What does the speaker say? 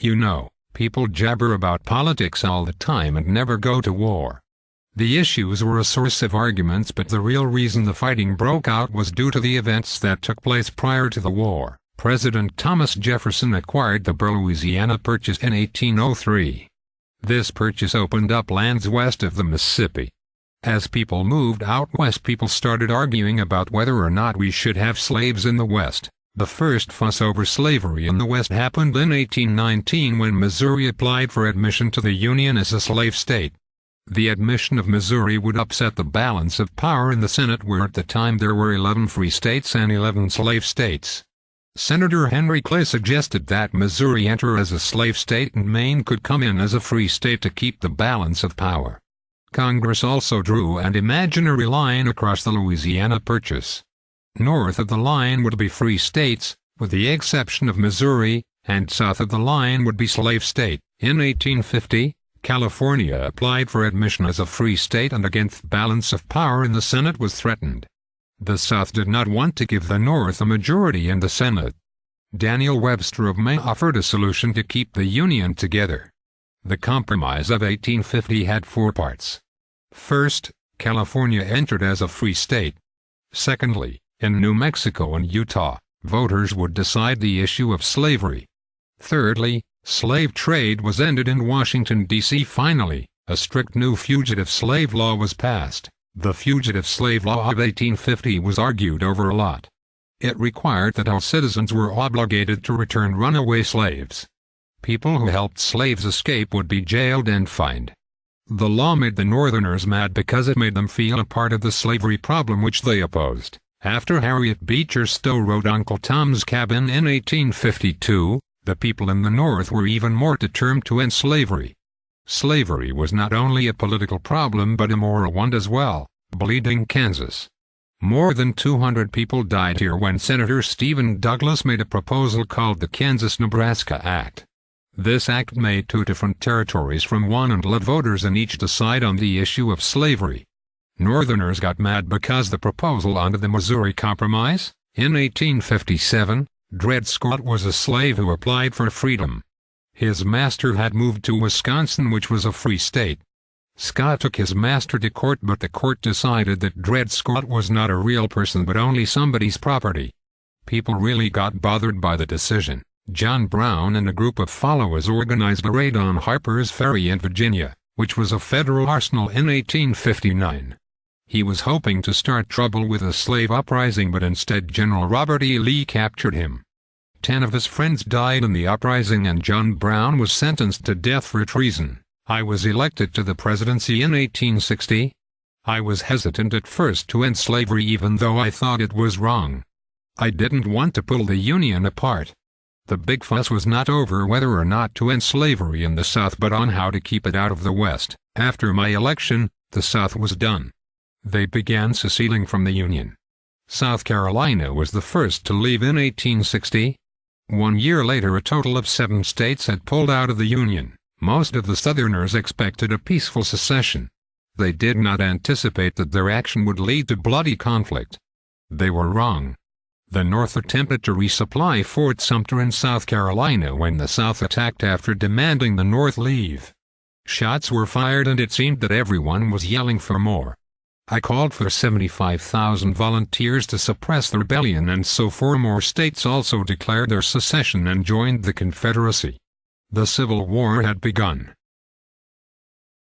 You know, people jabber about politics all the time and never go to war. The issues were a source of arguments, but the real reason the fighting broke out was due to the events that took place prior to the war. President Thomas Jefferson acquired the Burr, Louisiana Purchase in 1803. This purchase opened up lands west of the Mississippi. As people moved out west, people started arguing about whether or not we should have slaves in the West. The first fuss over slavery in the West happened in 1819 when Missouri applied for admission to the Union as a slave state. The admission of Missouri would upset the balance of power in the Senate, where at the time there were 11 free states and 11 slave states. Senator Henry Clay suggested that Missouri enter as a slave state and Maine could come in as a free state to keep the balance of power. Congress also drew an imaginary line across the Louisiana Purchase. North of the line would be free states, with the exception of Missouri, and south of the line would be slave state. In 1850, California applied for admission as a free state, and against balance of power in the Senate was threatened. The South did not want to give the North a majority in the Senate. Daniel Webster of Maine offered a solution to keep the Union together. The Compromise of 1850 had 4 parts. First, California entered as a free state. Secondly, in New Mexico and Utah, voters would decide the issue of slavery. Thirdly, slave trade was ended in Washington, D.C. Finally, a strict new fugitive slave law was passed. The Fugitive Slave Law of 1850 was argued over a lot. It required that all citizens were obligated to return runaway slaves. People who helped slaves escape would be jailed and fined. The law made the Northerners mad because it made them feel a part of the slavery problem, which they opposed. After Harriet Beecher Stowe wrote Uncle Tom's Cabin in 1852, the people in the North were even more determined to end slavery. Slavery was not only a political problem but a moral one as well. Bleeding Kansas. More than 200 people died here when Senator Stephen Douglas made a proposal called the Kansas-Nebraska Act. This act made 2 different territories from one and let voters in each decide on the issue of slavery. Northerners got mad because the proposal under the Missouri Compromise. In 1857, Dred Scott was a slave who applied for freedom. His master had moved to Wisconsin, which was a free state. Scott took his master to court, but the court decided that Dred Scott was not a real person but only somebody's property. People really got bothered by the decision. John Brown and a group of followers organized a raid on Harper's Ferry in Virginia, which was a federal arsenal, in 1859. He was hoping to start trouble with a slave uprising, but instead General Robert E. Lee captured him. 10 of his friends died in the uprising and John Brown was sentenced to death for treason. I was elected to the presidency in 1860. I was hesitant at first to end slavery, even though I thought it was wrong. I didn't want to pull the Union apart. The big fuss was not over whether or not to end slavery in the South but on how to keep it out of the West. After my election, the South was done. They began seceding from the Union. South Carolina was the first to leave in 1860. 1 year later, a total of 7 states had pulled out of the Union. Most of the Southerners expected a peaceful secession. They did not anticipate that their action would lead to bloody conflict. They were wrong. The North attempted to resupply Fort Sumter in South Carolina when the South attacked after demanding the North leave. Shots were fired and it seemed that everyone was yelling for more. I called for 75,000 volunteers to suppress the rebellion, and so 4 more states also declared their secession and joined the Confederacy. The Civil War had begun.